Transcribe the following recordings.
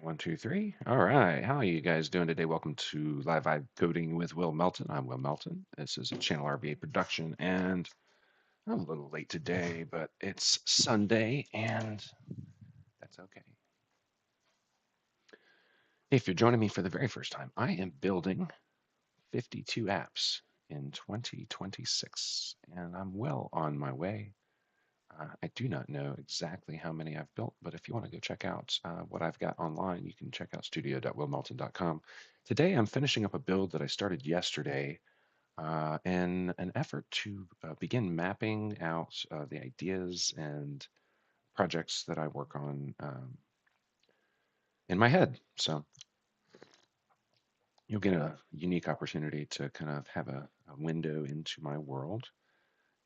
One, two, three. All right. How are you guys doing today? Welcome to Live Vibe Coding with Will Melton. I'm Will Melton. This is a Channel RBA production, and I'm a little late today, but it's Sunday, and that's okay. If you're joining me for the very first time, I am building 52 apps in 2026, and I'm well on my way. I do not know exactly how many I've built, but if you want to go check out what I've got online, you can check out studio.willmelton.com. Today, I'm finishing up a build that I started yesterday in an effort to begin mapping out the ideas and projects that I work on in my head. So you'll get a unique opportunity to kind of have a window into my world.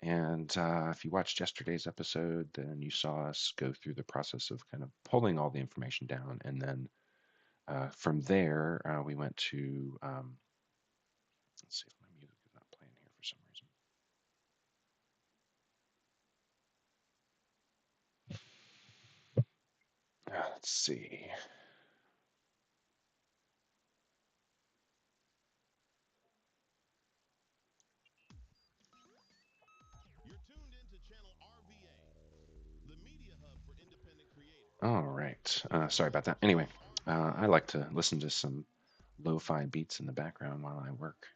And if you watched yesterday's episode, then you saw us go through the process of kind of pulling all the information down. And then from there, we went to, let's see if my music is not playing here for some reason. Let's see. All right. Sorry about that. Anyway, I like to listen to some lo-fi beats in the background while I work.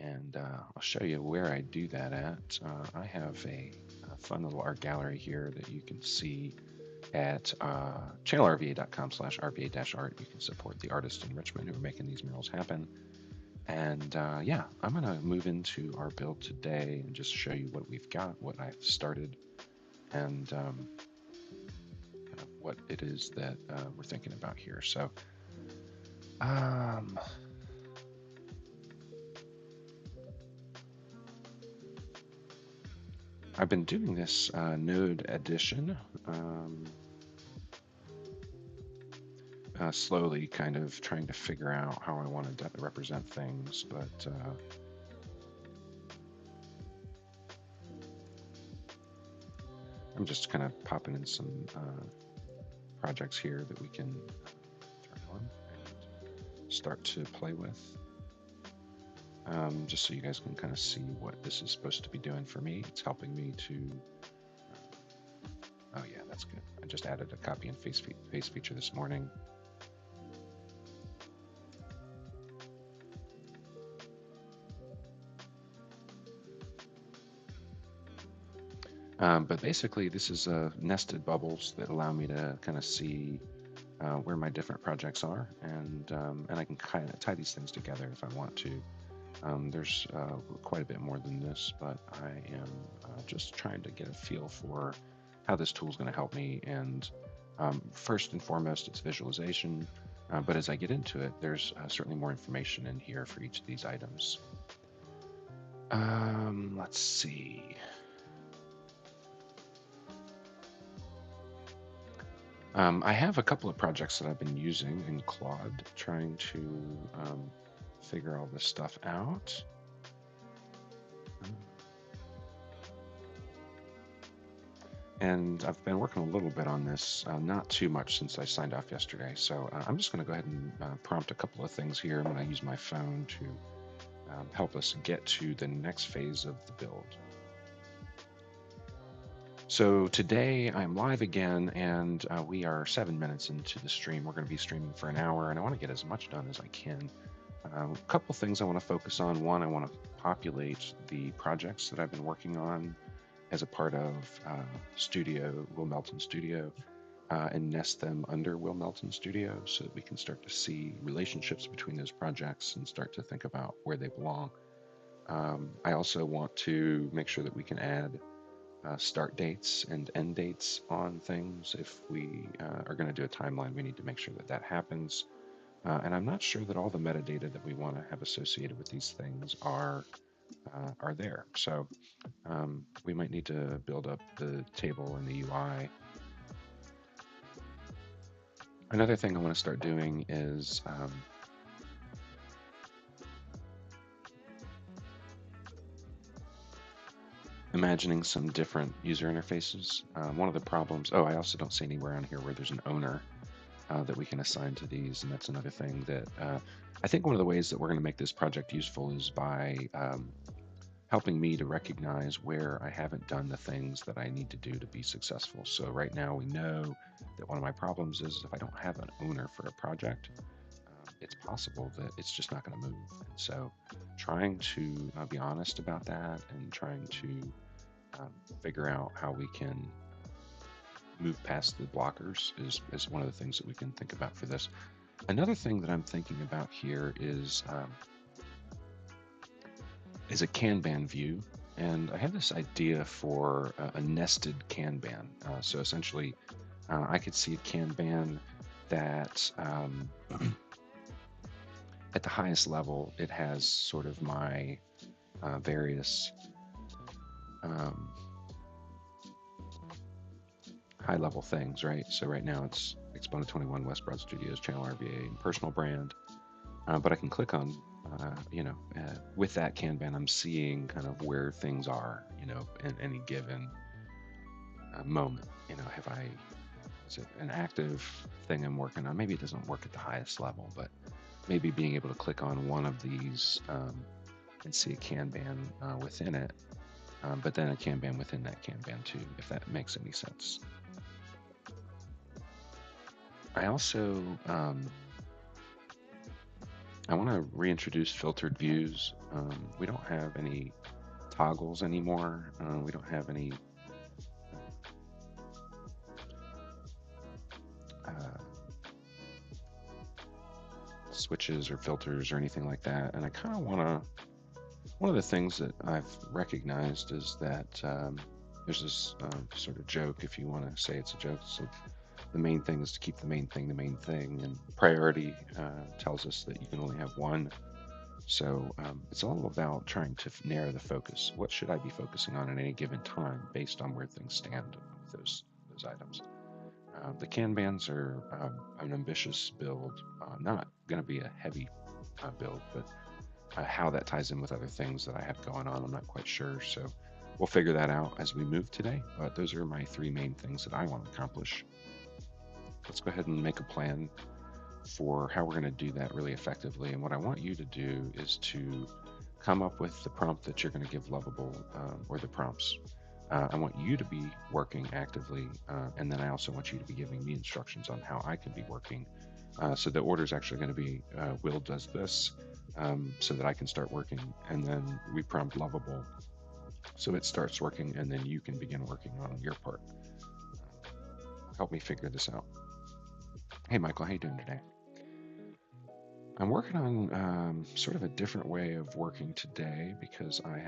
And I'll show you where I do that at. I have a fun little art gallery here that you can see at channelrva.com/rva-art. You can support the artists in Richmond who are making these murals happen. And yeah, I'm going to move into our build today and just show you what we've got, what I've started, and kind of what it is that we're thinking about here. So um, I've been doing this node addition. Slowly kind of trying to figure out how I want to represent things, but I'm just kind of popping in some projects here that we can turn on and start to play with. Just so you guys can kind of see what this is supposed to be doing for me. It's helping me to, oh yeah, that's good. I just added a copy and paste feature this morning. But basically, this is nested bubbles that allow me to kind of see where my different projects are, and I can kind of tie these things together if I want to. There's quite a bit more than this, but I am just trying to get a feel for how this tool is going to help me. And first and foremost, it's visualization. But as I get into it, there's certainly more information in here for each of these items. Let's see. I have a couple of projects that I've been using in Claude, trying to figure all this stuff out. And I've been working a little bit on this, not too much since I signed off yesterday. So I'm just going to go ahead and prompt a couple of things here. I'm going to use my phone to help us get to the next phase of the build. So today I'm live again, and we are 7 minutes into the stream. We're going to be streaming for an hour, and I want to get as much done as I can. A couple things I want to focus on. One, I want to populate the projects that I've been working on as a part of Studio, Will Melton Studio, and nest them under Will Melton Studio so that we can start to see relationships between those projects and start to think about where they belong. I also want to make sure that we can add start dates and end dates on things. If we are going to do a timeline, we need to make sure that that happens. And I'm not sure that all the metadata that we want to have associated with these things are there. So we might need to build up the table in the UI. Another thing I want to start doing is imagining some different user interfaces. One of the problems, I also don't see anywhere on here where there's an owner. that we can assign to these. And that's another thing that I think one of the ways that we're going to make this project useful is by helping me to recognize where I haven't done the things that I need to do to be successful. So right now we know that one of my problems is if I don't have an owner for a project, it's possible that it's just not going to move. And so trying to be honest about that and trying to figure out how we can move past the blockers is one of the things that we can think about for this. Another thing that I'm thinking about here is a Kanban view, and I have this idea for a nested Kanban. So essentially, I could see a Kanban that at the highest level, it has sort of my various high-level things, right? So right now it's Exponent 21, West Broad Studios, Channel RVA, and personal brand. But I can click on, with that Kanban, I'm seeing kind of where things are, in any given moment. Is it an active thing I'm working on? Maybe it doesn't work at the highest level, but maybe being able to click on one of these and see a Kanban within it, but then a Kanban within that Kanban too, if that makes any sense. I also I want to reintroduce filtered views. We don't have any toggles anymore. We don't have any switches or filters or anything like that. And I kind of want to, one of the things that I've recognized is that there's this sort of joke, if you want to say it's a joke. So the main thing is to keep the main thing the main thing, and priority tells us that you can only have one. So it's all about trying to narrow the focus. What should I be focusing on at any given time based on where things stand with those items? The Kanbans are an ambitious build, not going to be a heavy build, but how that ties in with other things that I have going on, I'm not quite sure. So we'll figure that out as we move today. But those are my three main things that I want to accomplish. Let's go ahead and make a plan for how we're going to do that really effectively. And what I want you to do is to come up with the prompt that you're going to give Lovable, or the prompts. I want you to be working actively, and then I also want you to be giving me instructions on how I can be working. So the order is actually going to be Will does this, so that I can start working, and then we prompt Lovable so it starts working, and then you can begin working on your part. Help me figure this out. Hey, Michael, how you doing today? I'm working on sort of a different way of working today because I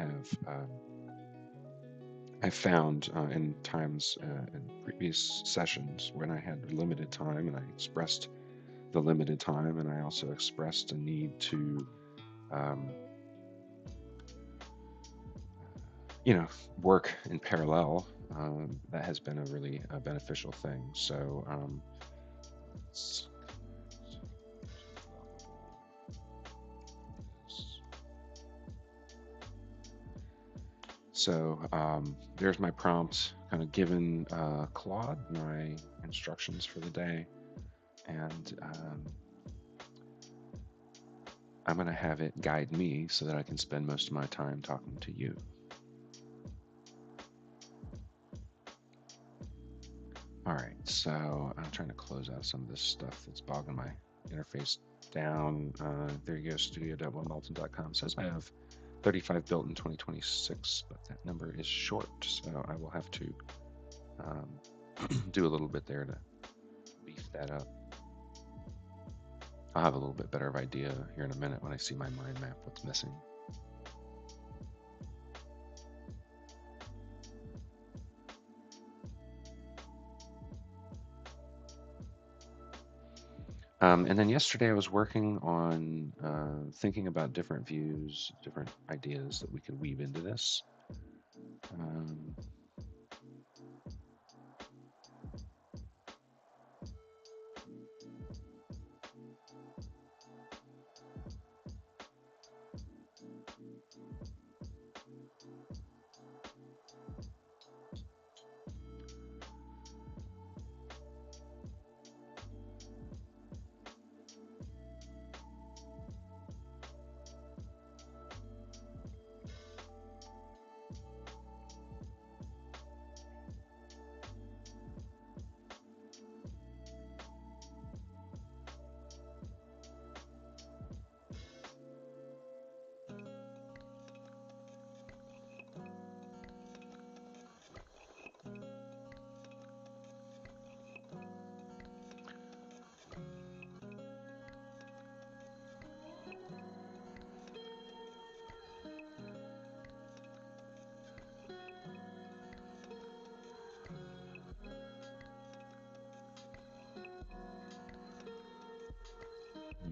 found in times in previous sessions when I had limited time and I expressed the limited time, and I also expressed a need to work in parallel. That has been a really beneficial thing. So there's my prompt, kind of given Claude my instructions for the day, and I'm going to have it guide me so that I can spend most of my time talking to you. All right, so I'm trying to close out some of this stuff that's bogging my interface down. There you go, studio.willmelton.com says I have 35 built in 2026, but that number is short, so I will have to do a little bit there to beef that up. I'll have a little bit better of idea here in a minute when I see my mind map what's missing. And then yesterday I was working on thinking about different views, different ideas that we could weave into this.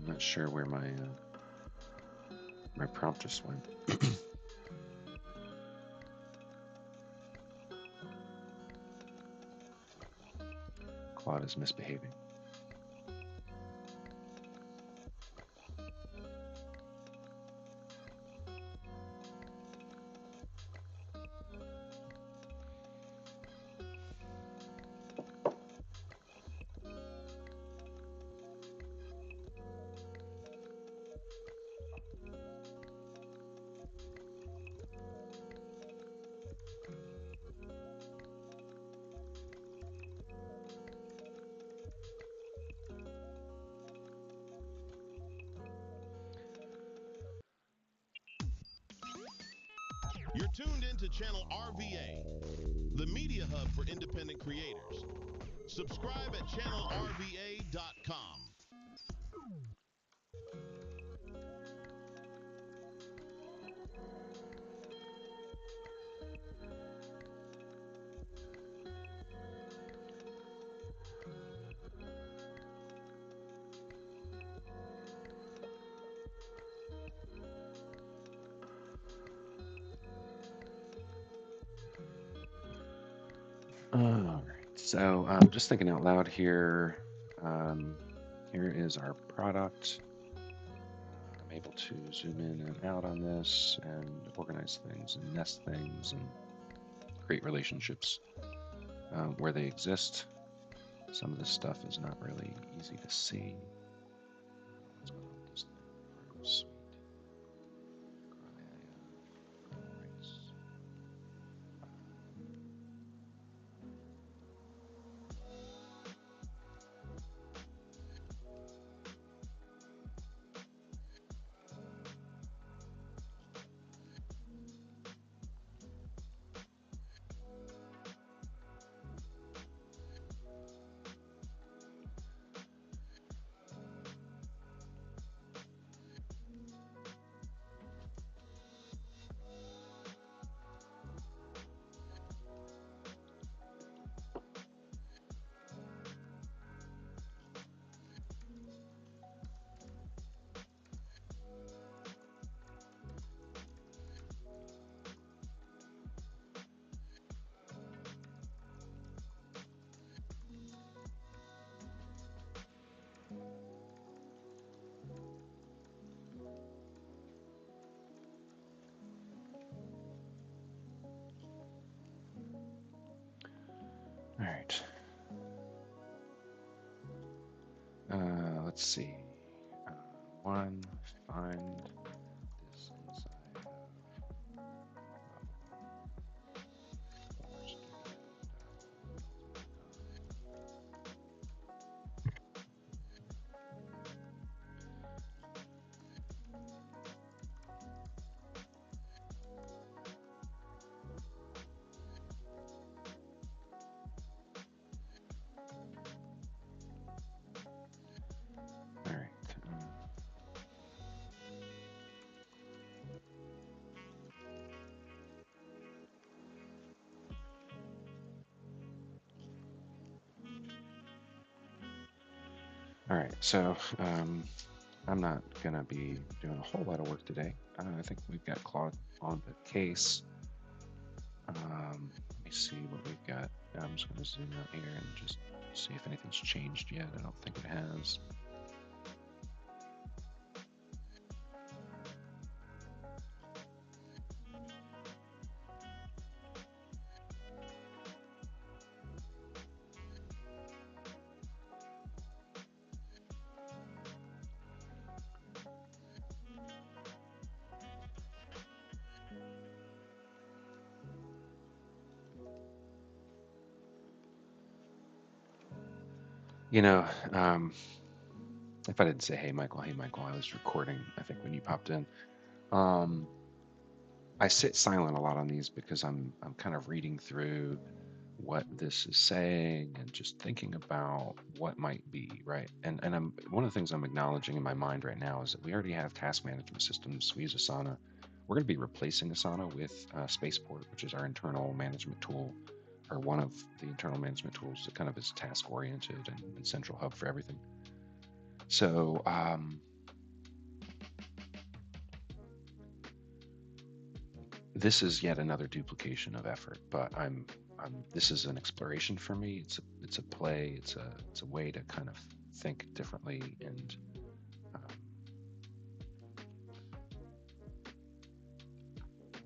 not sure where my prompt just went. Claude is misbehaving. You're tuned into channel RVA, the media hub for independent creators. Subscribe at channelrva.com. All right. So just thinking out loud here. Here is our product. I'm able to zoom in and out on this and organize things and nest things and create relationships where they exist. Some of this stuff is not really easy to see. What's going on with this thing? Suite. All right. Let's see. One, find this inside all right. All right. So I'm not gonna be doing a whole lot of work today. I think we've got Claude on the case. Let me see what we've got. I'm just gonna zoom out here and just see if anything's changed yet. I don't think it has. You know, if I didn't say hey Michael, I was recording. I think when you popped in. Um, I sit silent a lot on these because I'm kind of reading through what this is saying and just thinking about what might be, right. And I'm one of the things I'm acknowledging in my mind right now is that we already have task management systems. We use Asana. We're going to be replacing Asana with Spaceport, which is our internal management tool, or one of the internal management tools that kind of is task oriented and central hub for everything. So this is yet another duplication of effort, but this is an exploration for me. It's a play. It's a way to kind of think differently and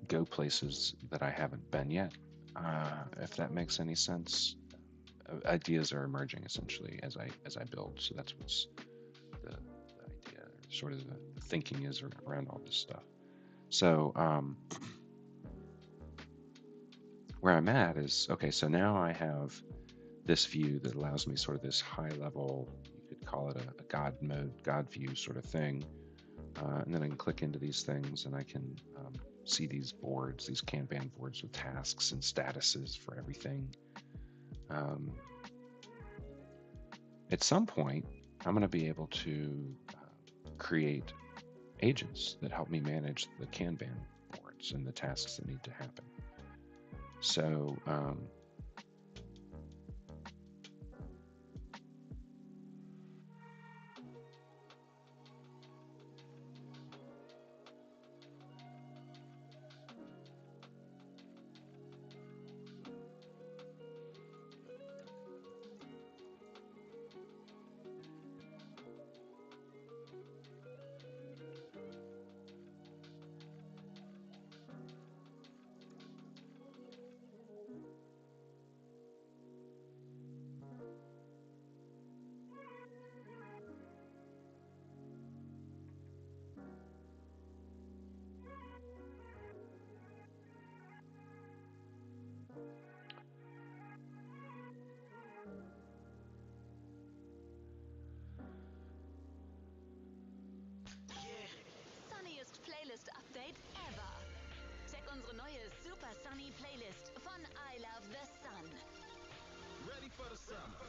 go places that I haven't been yet. If that makes any sense, ideas are emerging essentially as I build. So that's what's the idea, sort of the thinking is around all this stuff. So where I'm at is, okay, so now I have this view that allows me sort of this high level, you could call it a God mode, God view sort of thing. And then I can click into these things and I can see these boards, these Kanban boards with tasks and statuses for everything. At some point, I'm going to be able to create agents that help me manage the Kanban boards and the tasks that need to happen. So Update ever. Check unsere neue Super Sunny Playlist von I Love the Sun. Ready for the summer.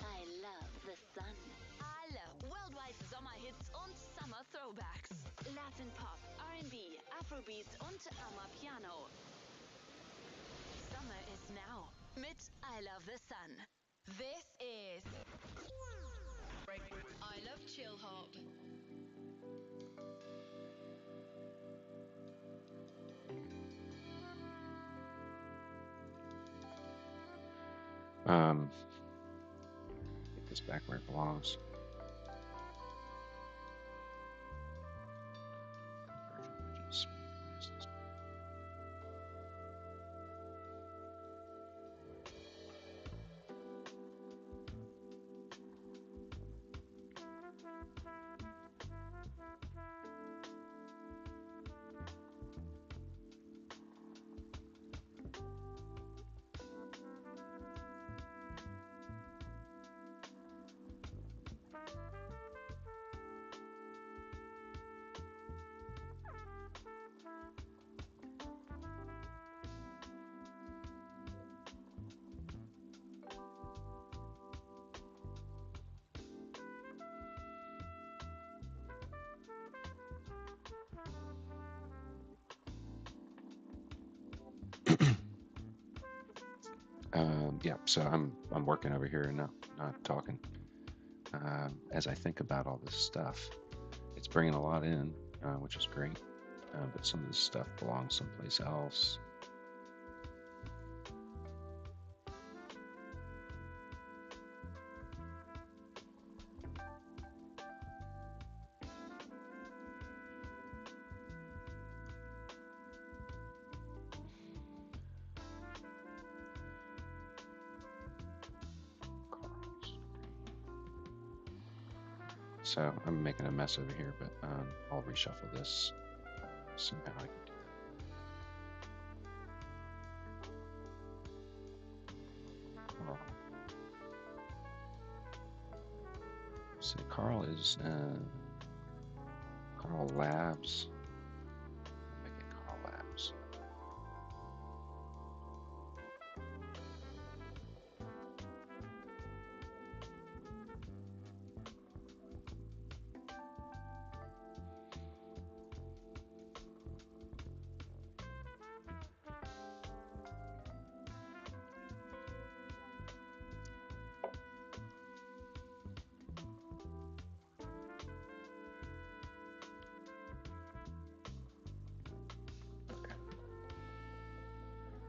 I love the sun. Alle worldwide Sommerhits und Summer Throwbacks. Latin Pop, R&B, Afrobeats und Amapiano. Summer is now mit I Love the Sun. This is I Love Chill Hop. Get this back where it belongs. Yeah, so I'm working over here and not talking. As I think about all this stuff, it's bringing a lot in, which is great. But some of this stuff belongs someplace else. So I'm making a mess over here, but I'll reshuffle this. See how I can do that. So Carl is Carl Labs. Make it Carl Labs.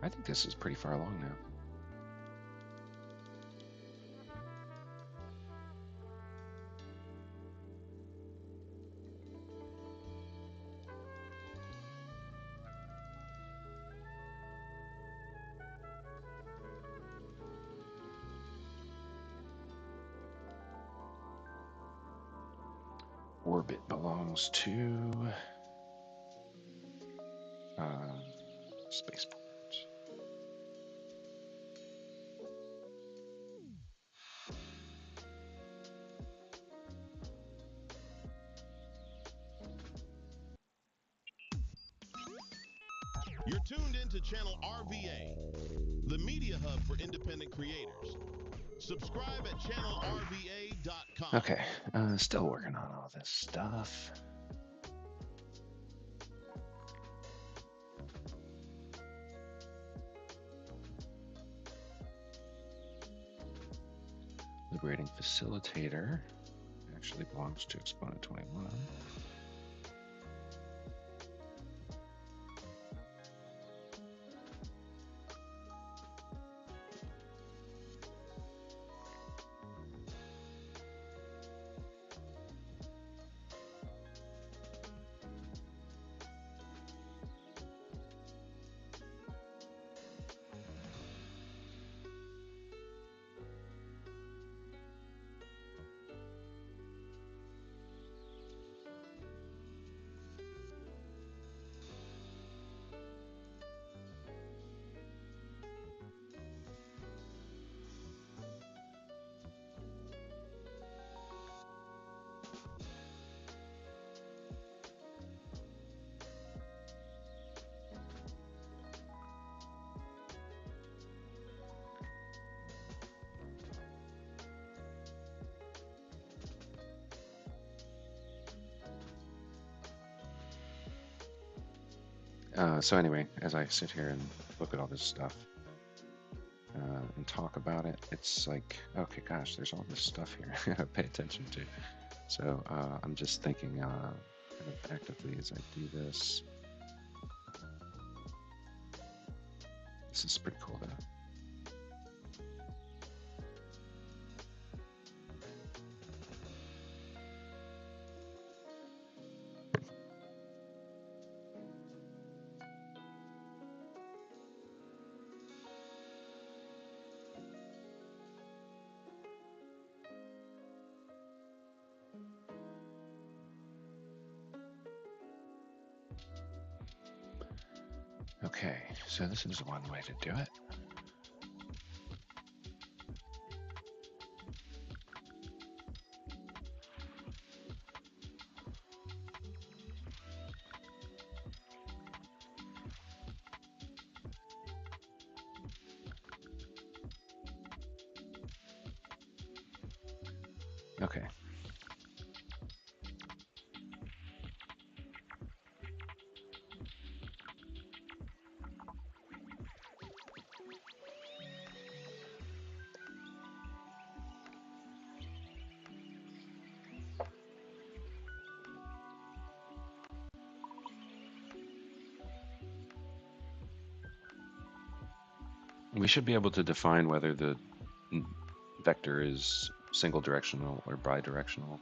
I think this is pretty far along now. Orbit belongs to spaceport. You're tuned into channel RVA, the media hub for independent creators. Subscribe at channelrva.com. Okay, still working on all this stuff. Liberating facilitator actually belongs to Exponent 21. So anyway, as I sit here and look at all this stuff and talk about it, it's like, okay, gosh, there's all this stuff here I gotta pay attention to. So I'm just thinking kind of actively as I do this. This is pretty cool though. Okay, so this is one way to do it. Okay. We should be able to define whether the vector is single directional or bidirectional.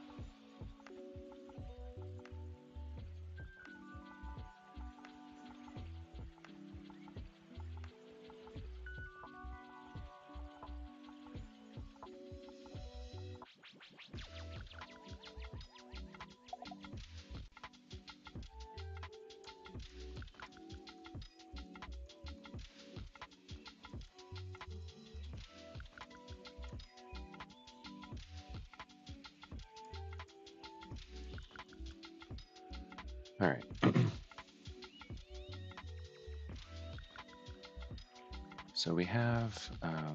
All right. So we have a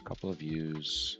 couple of views.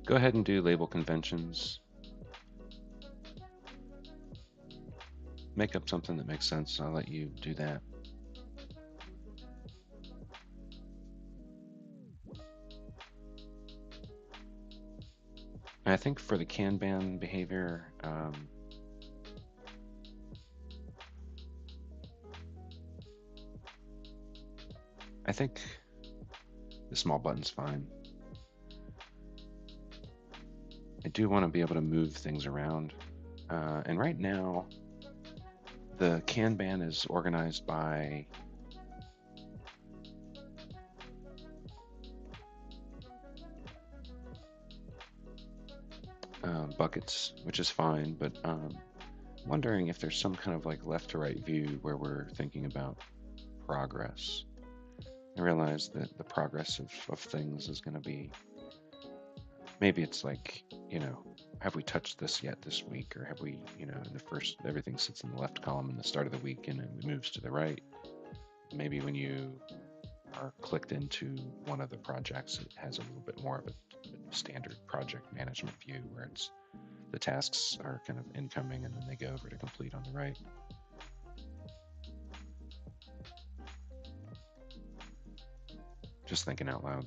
Go ahead and do label conventions. Make up something that makes sense. I'll let you do that. And I think for the Kanban behavior, I think the small button's fine. I do want to be able to move things around. And right now, the Kanban is organized by buckets, which is fine, but wondering if there's some kind of like left to right view where we're thinking about progress. I realize that the progress of things is going to be, maybe it's like, you know, have we touched this yet this week? Or have we, you know, in the first, everything sits in the left column in the start of the week and it moves to the right. Maybe when you are clicked into one of the projects, it has a little bit more of a standard project management view where it's the tasks are kind of incoming and then they go over to complete on the right. Just thinking out loud.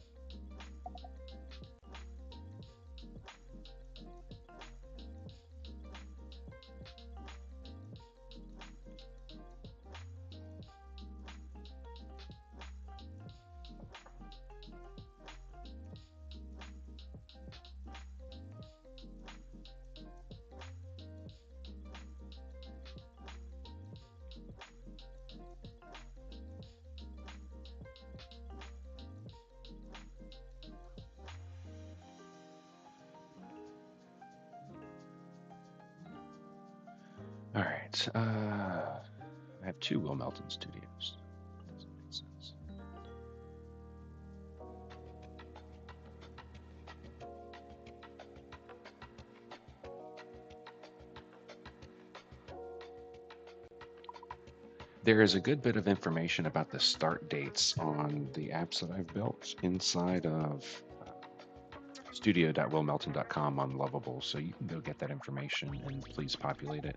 All right. I have two Will Melton studios. Does that make sense? There is a good bit of information about the start dates on the apps that I've built inside of studio.willmelton.com on Lovable, so you can go get that information and please populate it.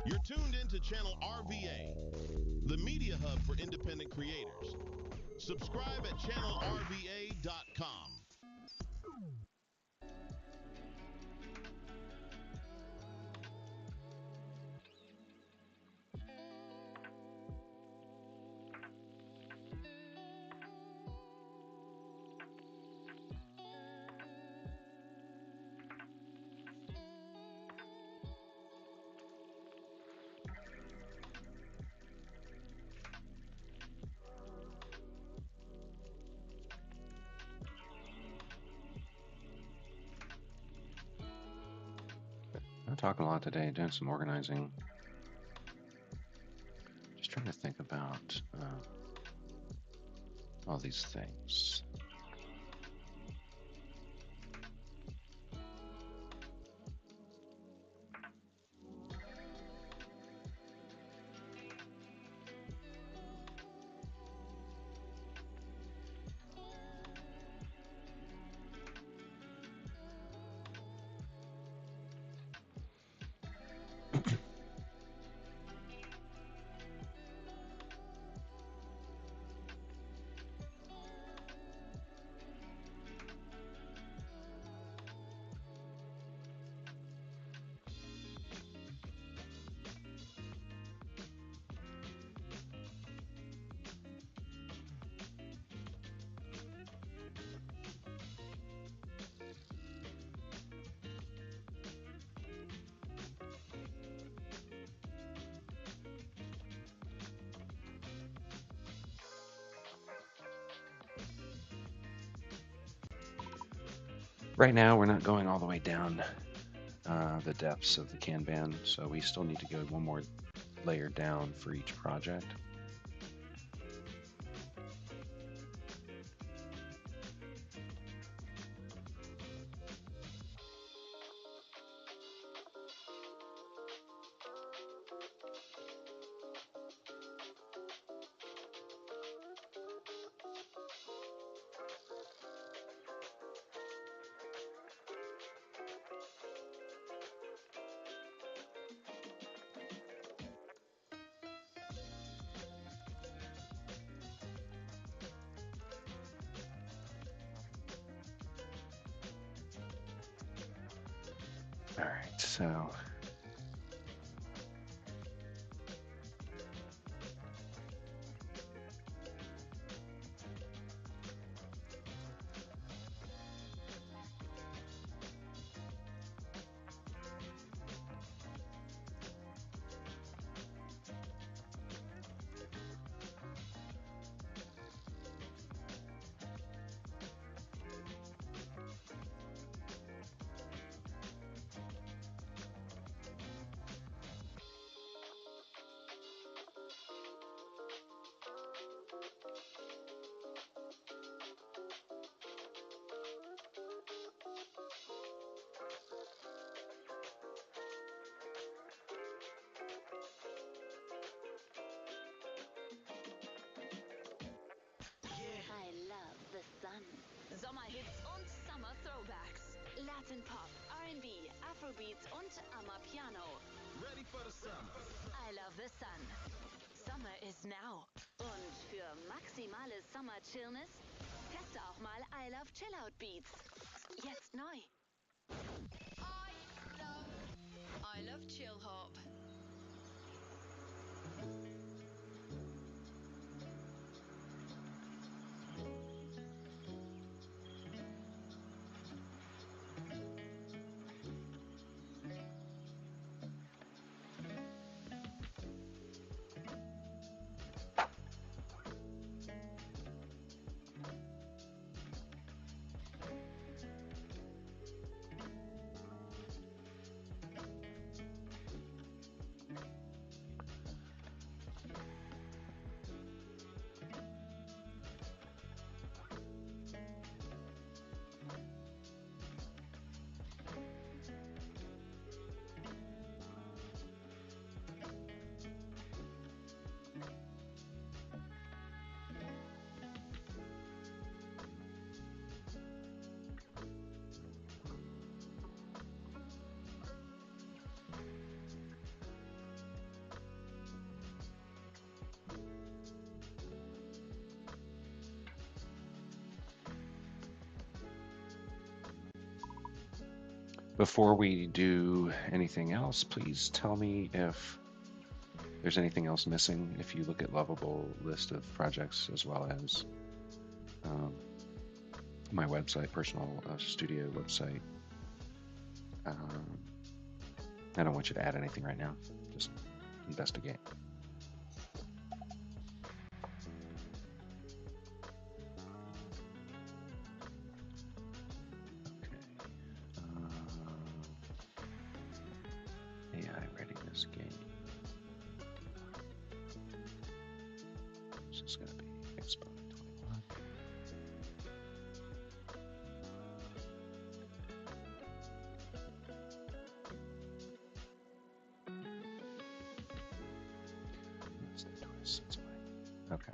You're tuned into channel RVA, the media hub for independent creators. Subscribe at channelrva.com. I'm talking a lot today, doing some organizing. Just trying to think about all these things. Right now, we're not going all the way down the depths of the Kanban, so we still need to go one more layer down for each project. All right, so I love the sun. Sommerhits und Summer Throwbacks. Latin Pop, R&B, Afrobeats und Amapiano. Ready for the summer. I love the sun. Summer is now. Und für maximale Summer Chillness teste auch mal I Love Chillout Beats. Jetzt neu. I love chill hop. Before we do anything else, please tell me if there's anything else missing. If you look at Lovable list of projects as well as my website, personal studio website, I don't want you to add anything right now. Just investigate. AI readiness game. This is going to be Exponent 21. That's the twist. That's why. Okay.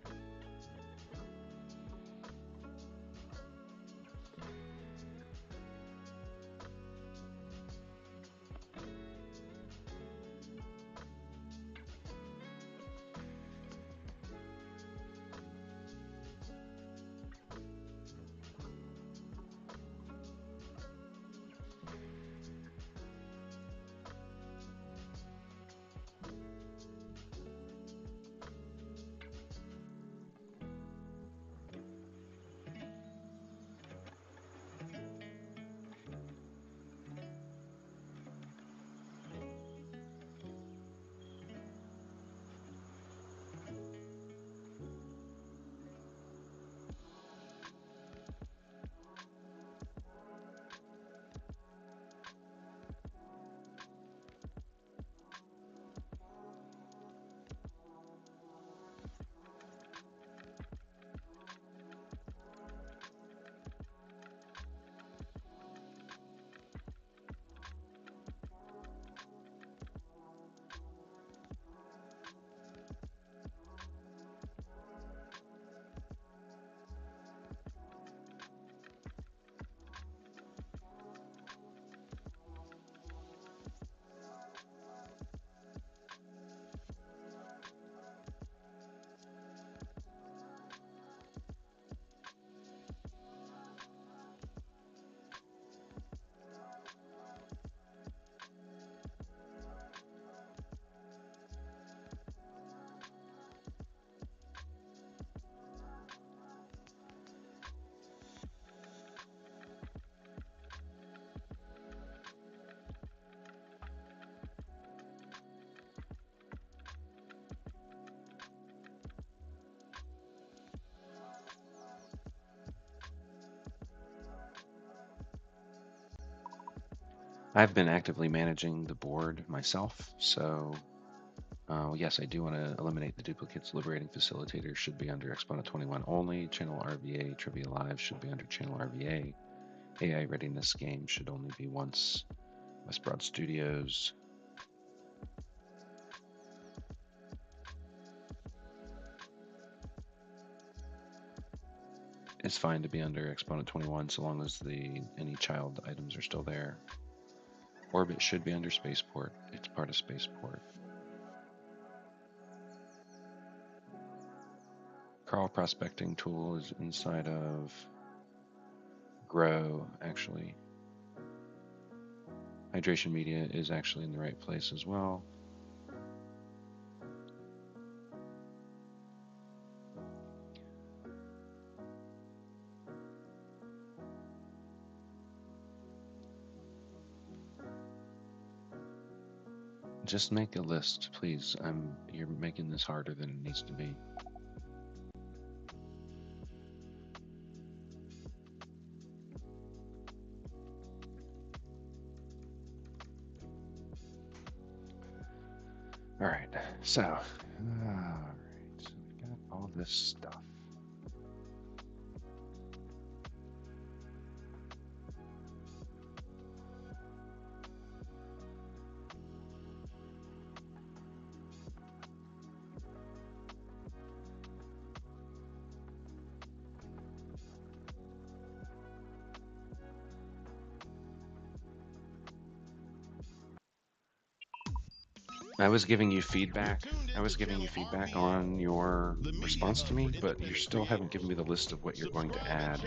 I've been actively managing the board myself, so yes, I do want to eliminate the duplicates. Liberating facilitators should be under Exponent 21 only. Channel RVA, Trivia Live should be under Channel RVA. AI Readiness Game should only be once. West Broad Studios. It's fine to be under Exponent 21 so long as any child items are still there. Orbit should be under Spaceport. It's part of Spaceport. Crawl Prospecting Tool is inside of Grow, actually. Hydration Media is actually in the right place as well. Just make a list, please. You're making this harder than it needs to be. All right, so we got all this stuff. I was giving you feedback. On your response to me, but you still haven't given me the list of what you're going to add.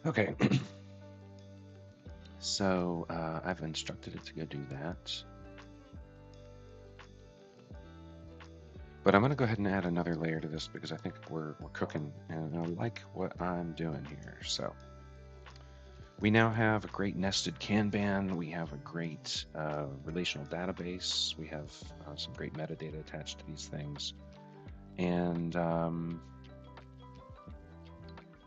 Okay. So I've instructed it to go do that. But I'm going to go ahead and add another layer to this because I think we're cooking, and I like what I'm doing here. So we now have a great nested Kanban. We have a great relational database. We have some great metadata attached to these things. And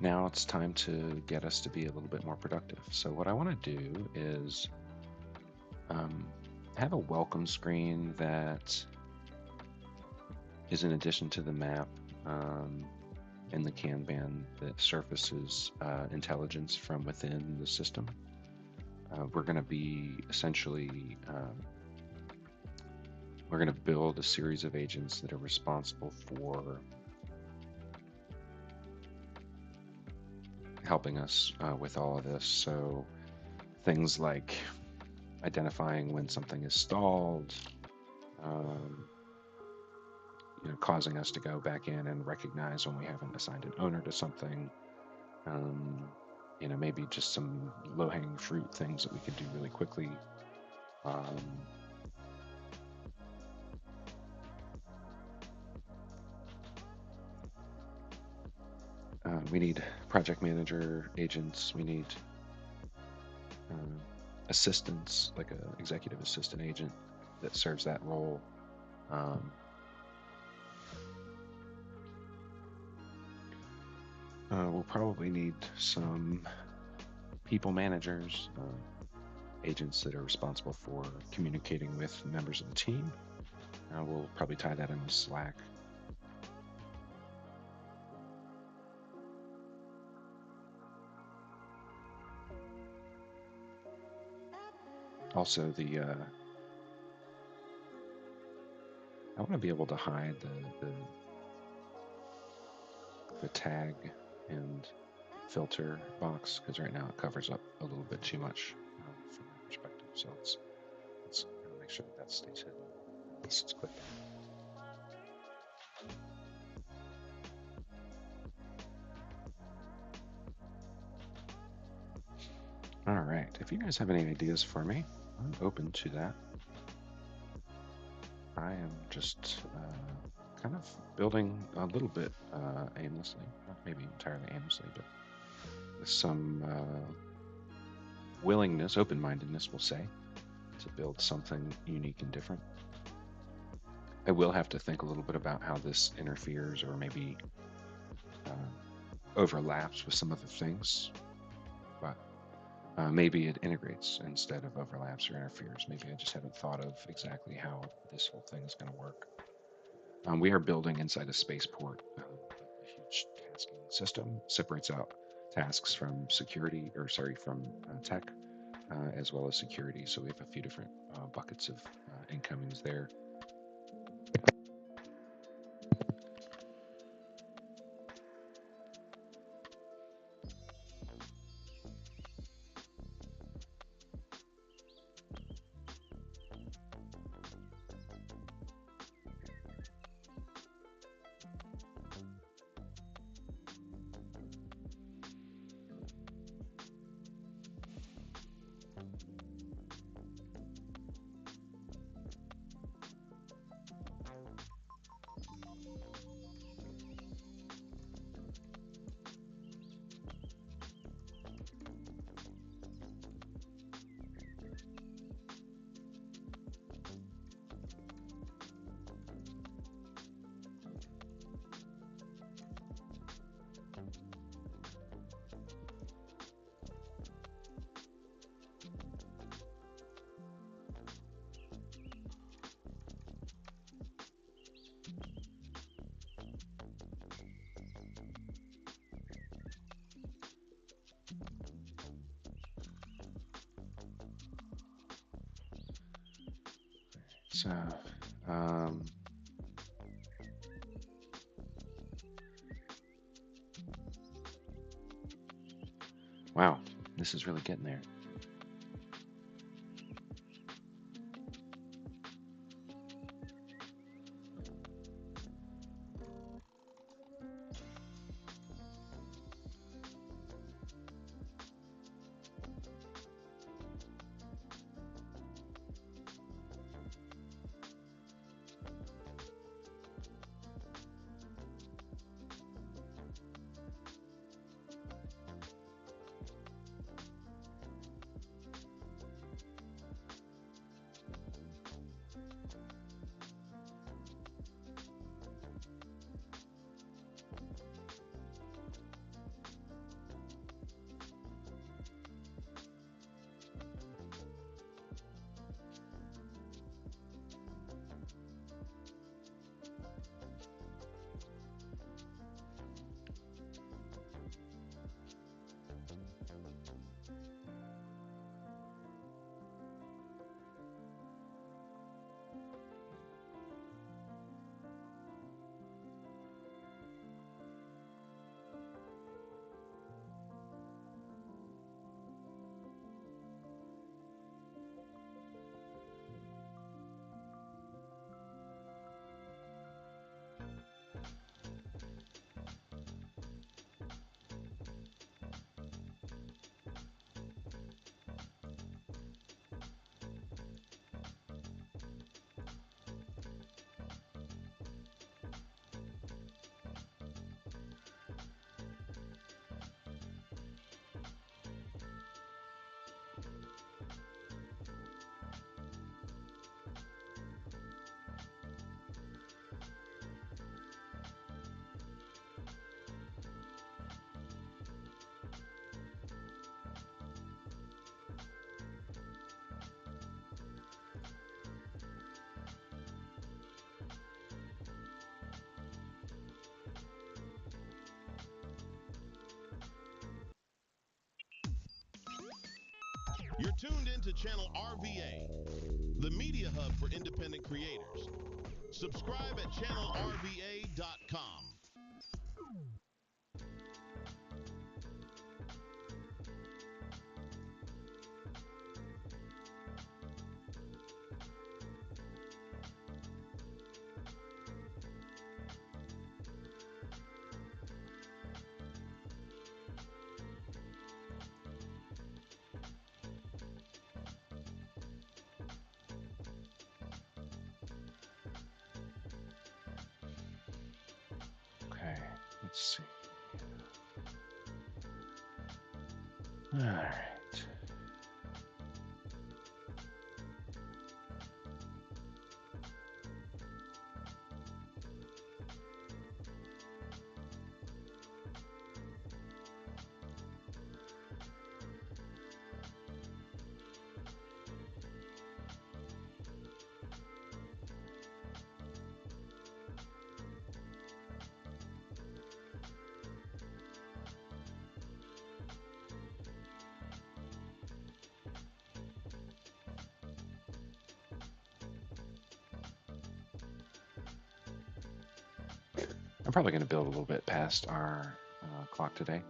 now it's time to get us to be a little bit more productive. So what I want to do is have a welcome screen that is in addition to the map in the Kanban that surfaces intelligence from within the system. We're going to be essentially, we're going to build a series of agents that are responsible for helping us with all of this. So things like identifying when something is stalled, causing us to go back in and recognize when we haven't assigned an owner to something. Maybe just some low-hanging fruit things that we could do really quickly. We need project manager agents. We need assistants, like an executive assistant agent that serves that role. We'll probably need some people managers, agents that are responsible for communicating with members of the team. We'll probably tie that in with Slack. Also, I want to be able to hide the tag and filter box, because right now it covers up a little bit too much from my perspective. So let's make sure that stays hidden. Let's click that. All right. If you guys have any ideas for me, I'm open to that. I am just kind of building a little bit aimlessly, not maybe entirely aimlessly, but with some willingness, open-mindedness, we'll say, to build something unique and different. I will have to think a little bit about how this interferes or maybe overlaps with some other things, but maybe it integrates instead of overlaps or interferes. Maybe I just haven't thought of exactly how this whole thing is going to work. We are building inside a spaceport, a huge tasking system, separates out tasks from from tech, as well as security. So we have a few different buckets of incomings there. So, wow, this is really getting there. You're tuned into channel RVA, the media hub for independent creators. Subscribe at channelrva.com. Okay, let's see. All right. I'm probably going to build a little bit past our clock today.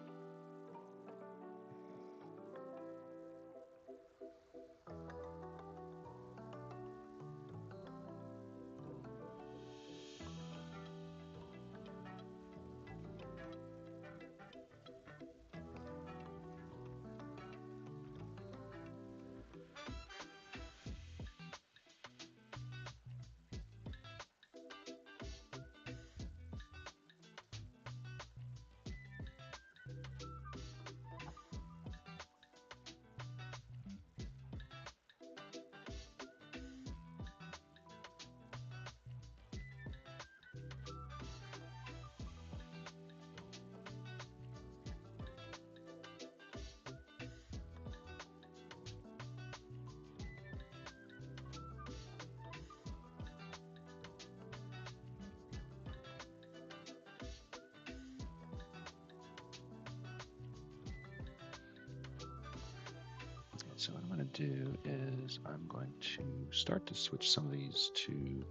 So what I'm going to do is I'm going to start to switch some of these to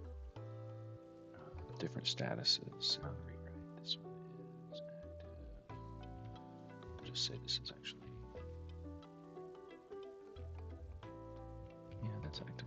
different statuses. I'll rewrite this one is active. I'll just say this is actually, yeah, that's active.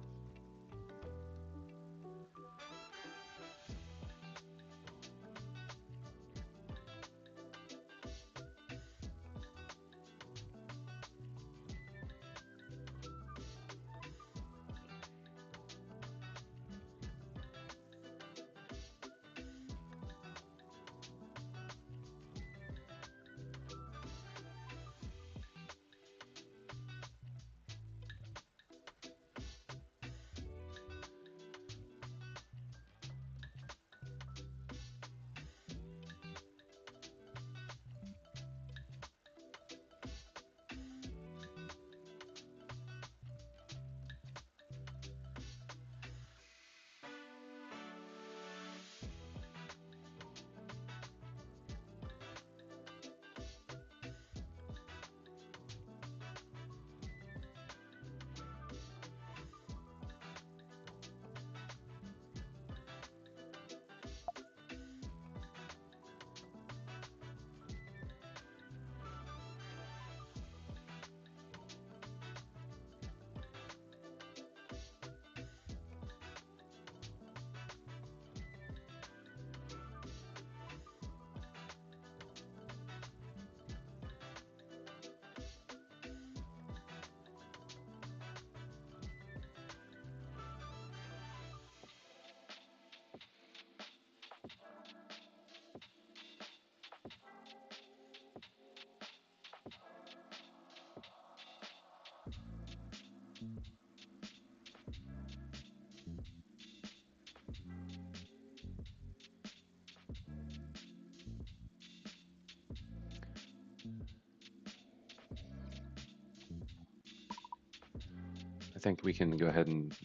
I think we can go ahead and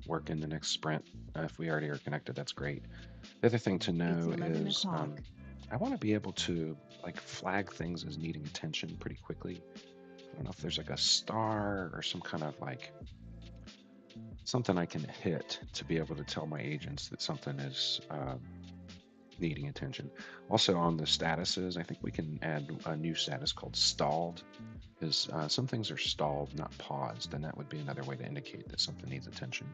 work in the next sprint. If we already are connected, that's great. The other thing to know is I want to be able to like flag things as needing attention pretty quickly. I don't know if there's like a star or some kind of like something I can hit to be able to tell my agents that something is needing attention. Also on the statuses, I think we can add a new status called stalled, because some things are stalled, not paused, and that would be another way to indicate that something needs attention.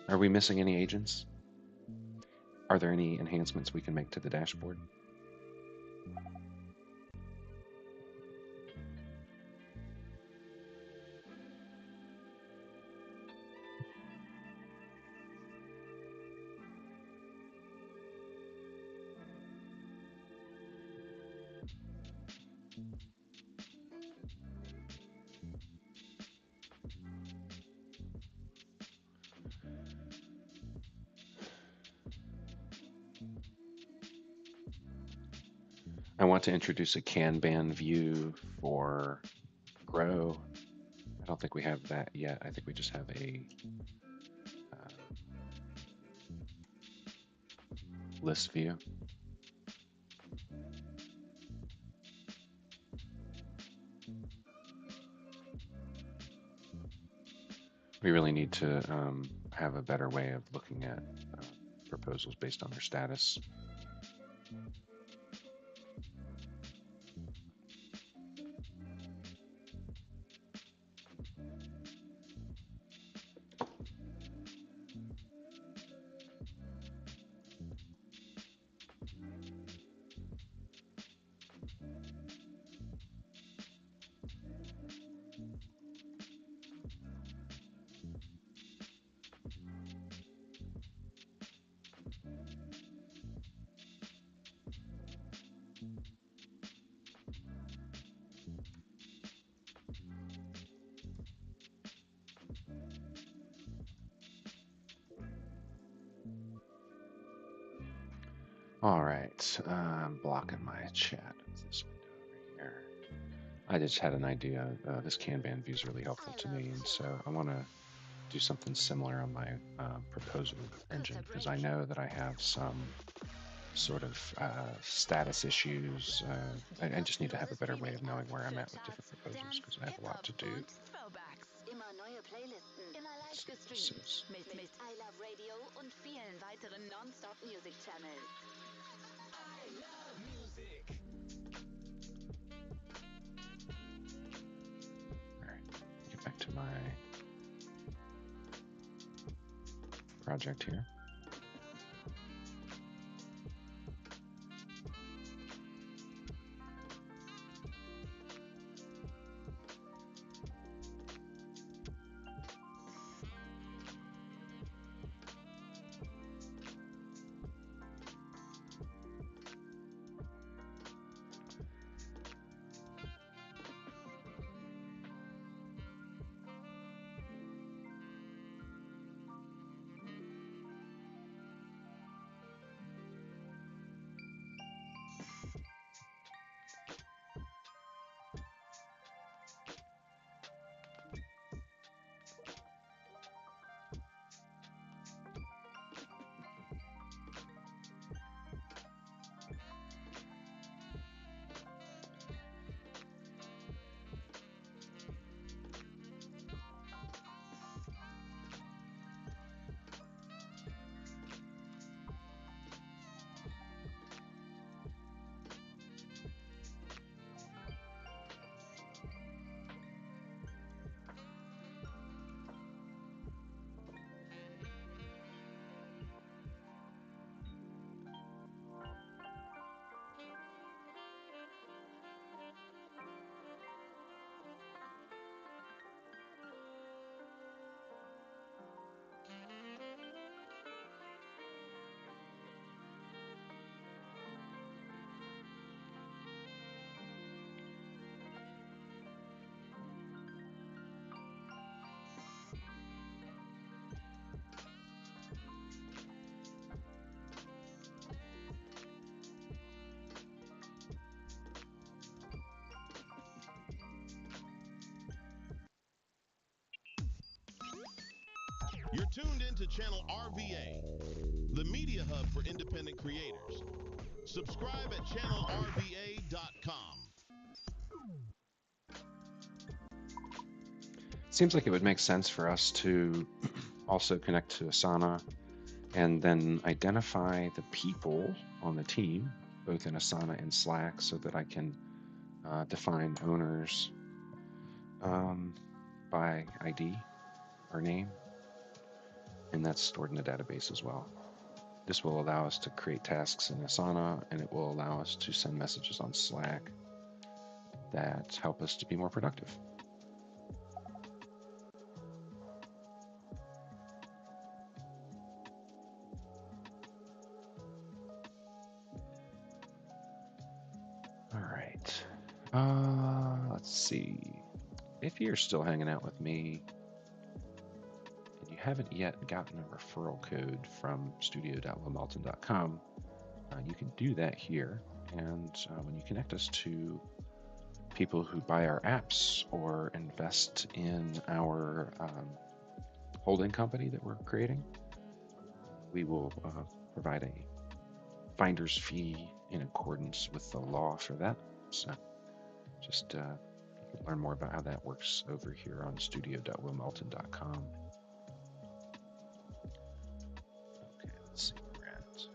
Are we missing any agents? Are there any enhancements we can make to the dashboard? I want to introduce a Kanban view for Grow. I don't think we have that yet. I think we just have a list view. We really need to have a better way of looking at proposals based on their status. All right, I'm blocking my chat. This window over here. I just had an idea. This Kanban view is really helpful to me, and so I want to do something similar on my proposal engine, because I know that I have some sort of status issues. I just need to have a better way of knowing where I'm at with different proposals, because I have a lot to do. Immer neue Playlisten, immer live gestreamt mit I Love Radio und vielen weiteren Non-Stop Music Channels. I love music. All right, get back to my project here. You're tuned into channel RVA, the media hub for independent creators. Subscribe at channelrva.com. Seems like it would make sense for us to also connect to Asana and then identify the people on the team, both in Asana and Slack, so that I can define owners by ID or name, and that's stored in the database as well. This will allow us to create tasks in Asana, and it will allow us to send messages on Slack that help us to be more productive. All right. Let's see. If you're still hanging out with me and you haven't yet gotten a referral code from studio.wilmelton.com, you can do that here. And when you connect us to people who buy our apps or invest in our holding company that we're creating, we will provide a finder's fee in accordance with the law for that. So just you can learn more about how that works over here on studio.wilmelton.com. Okay, let's see where we're at.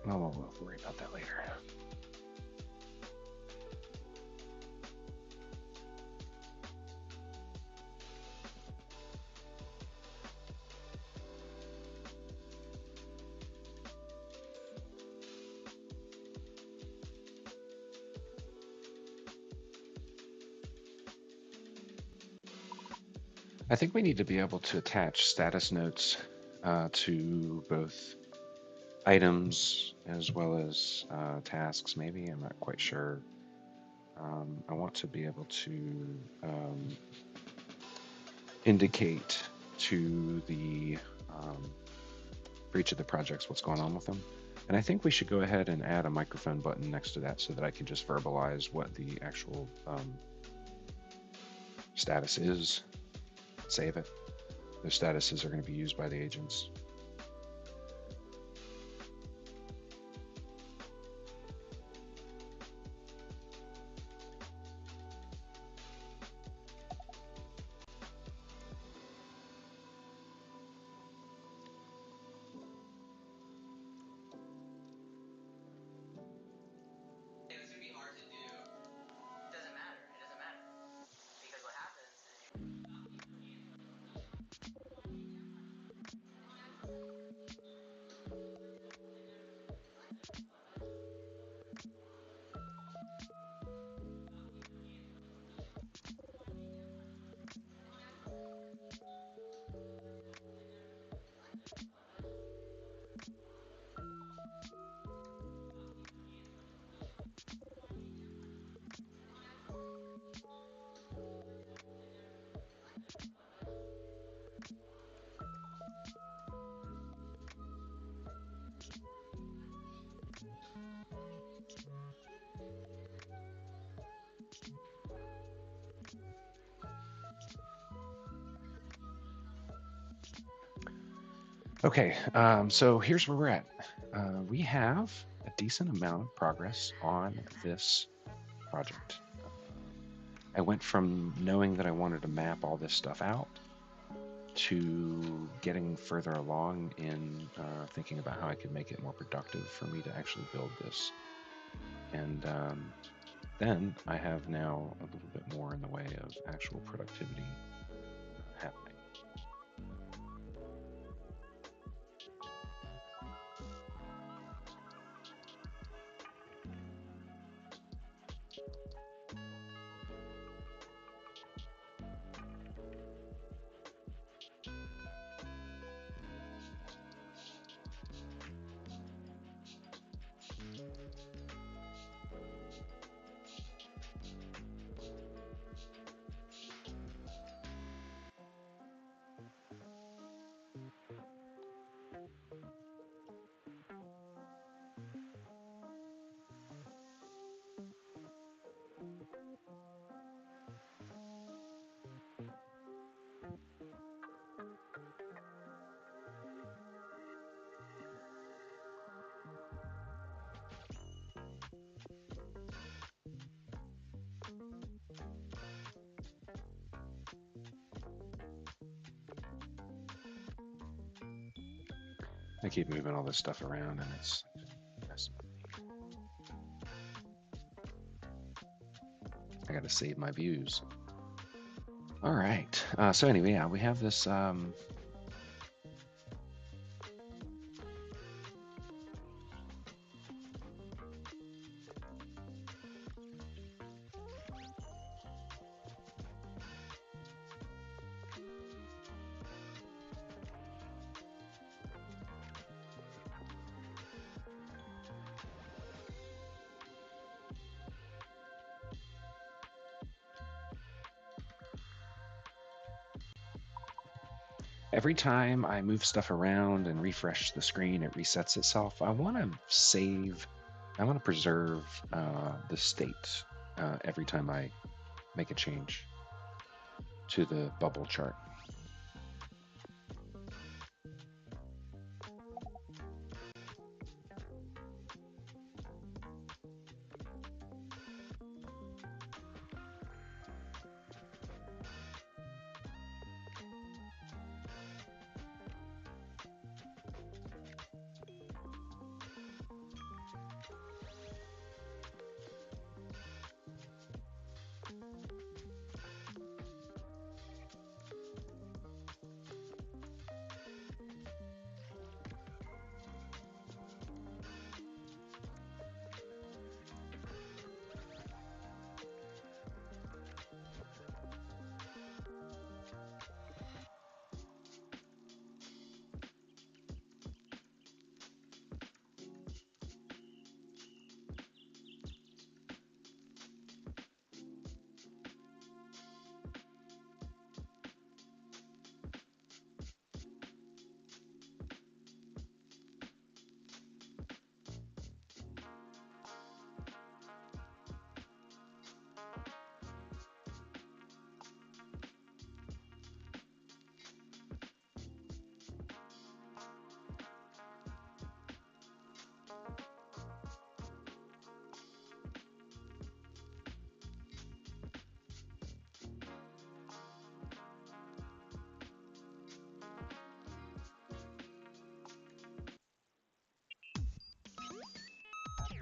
Well, we'll worry about that later. I think we need to be able to attach status notes to both items as well as tasks, maybe. I'm not quite sure. I want to be able to indicate to the for each of the projects what's going on with them. And I think we should go ahead and add a microphone button next to that so that I can just verbalize what the actual status is. Save it. Those statuses are going to be used by the agents. Okay, so here's where we're at. We have a decent amount of progress on this project. I went from knowing that I wanted to map all this stuff out to getting further along in thinking about how I could make it more productive for me to actually build this. And then I have now a little bit more in the way of actual productivity happening. I keep moving all this stuff around and it's messing with me. I got to save my views. All right. So anyway, yeah, we have this. Every time I move stuff around and refresh the screen, it resets itself. I want to save, I want to preserve the state every time I make a change to the bubble chart.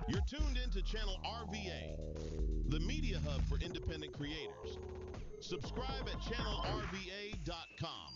You're tuned into channel RVA, the media hub for independent creators. Subscribe at channelrva.com.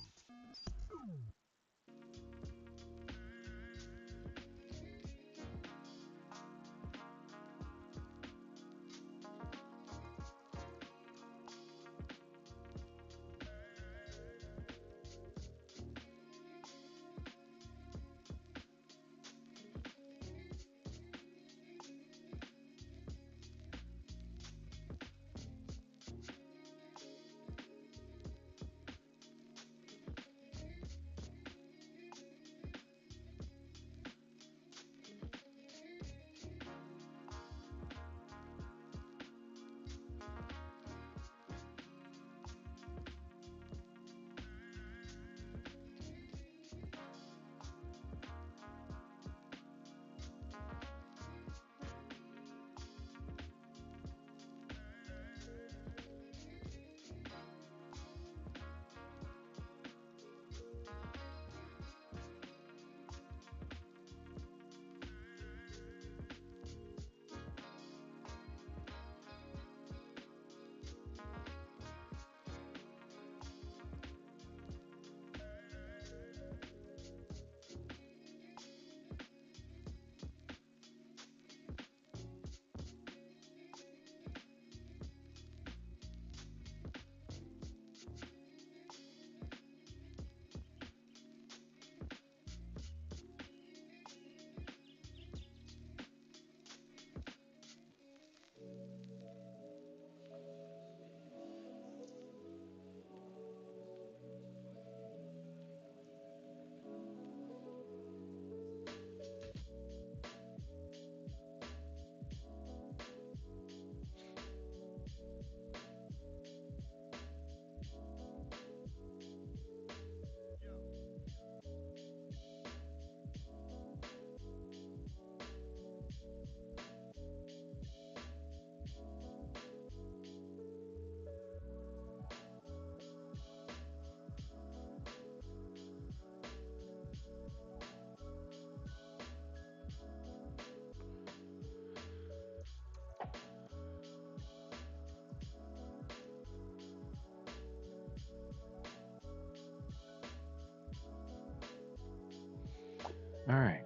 All right.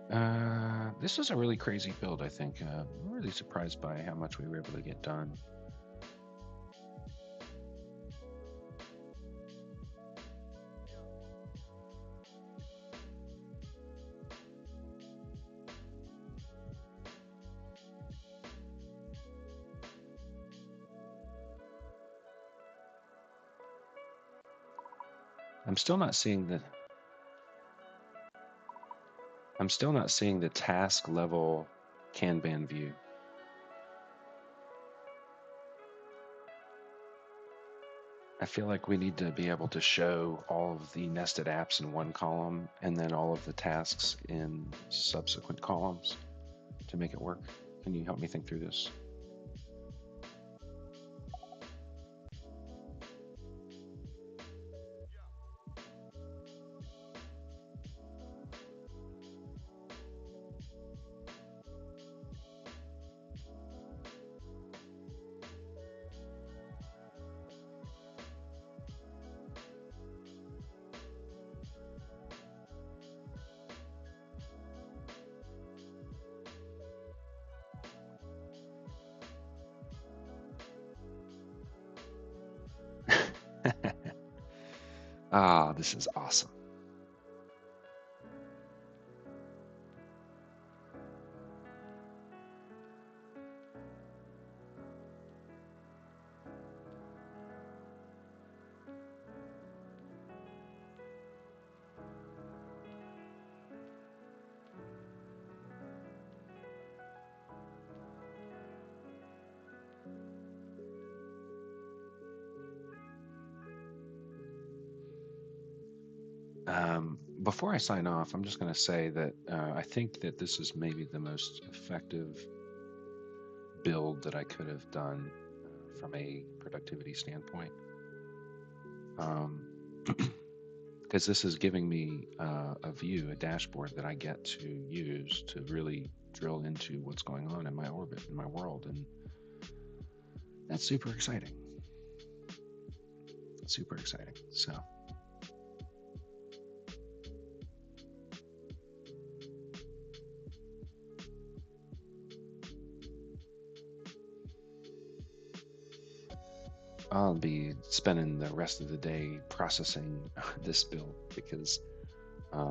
This is a really crazy build, I think. I'm really surprised by how much we were able to get done. I'm still not seeing the task level Kanban view. I feel like we need to be able to show all of the nested apps in one column and then all of the tasks in subsequent columns to make it work. Can you help me think through this? Ah, this is awesome. Before I sign off, I'm just going to say that I think that this is maybe the most effective build that I could have done from a productivity standpoint. Because this is giving me a view, a dashboard that I get to use to really drill into what's going on in my orbit, in my world. And that's super exciting. Super exciting. So. I'll be spending the rest of the day processing this build because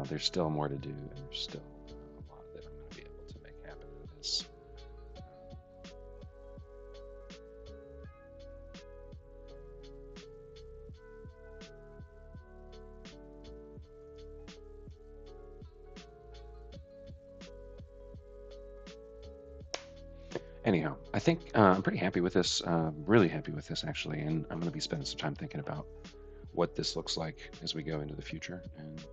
there's still more to do and there's still a lot that I'm going to be able to make happen with this. Anyhow, I think I'm pretty happy with this, really happy with this actually, and I'm going to be spending some time thinking about what this looks like as we go into the future. And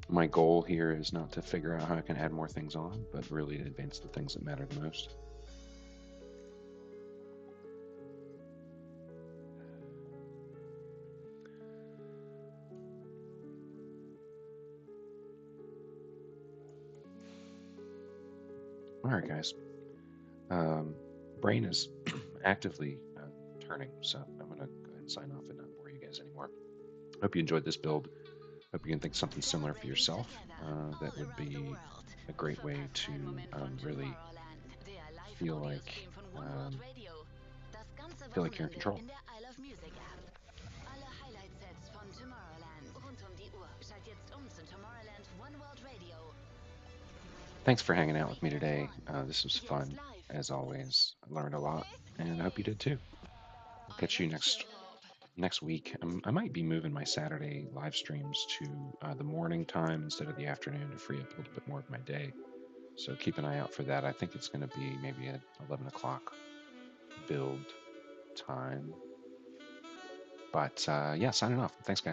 my goal here is not to figure out how I can add more things on, but really to advance the things that matter the most. All right, guys. Brain is actively turning, so I'm going to go ahead and sign off and not bore you guys anymore. Hope you enjoyed this build. Hope you can think something similar for yourself. That would be a great way to really feel like you're in control. Thanks for hanging out with me today. This was fun, as always. I learned a lot, and I hope you did too. I'll catch you next week. I might be moving my Saturday live streams to the morning time instead of the afternoon to free up a little bit more of my day. So keep an eye out for that. I think it's going to be maybe at 11 o'clock build time. But yeah, signing off. Thanks, guys.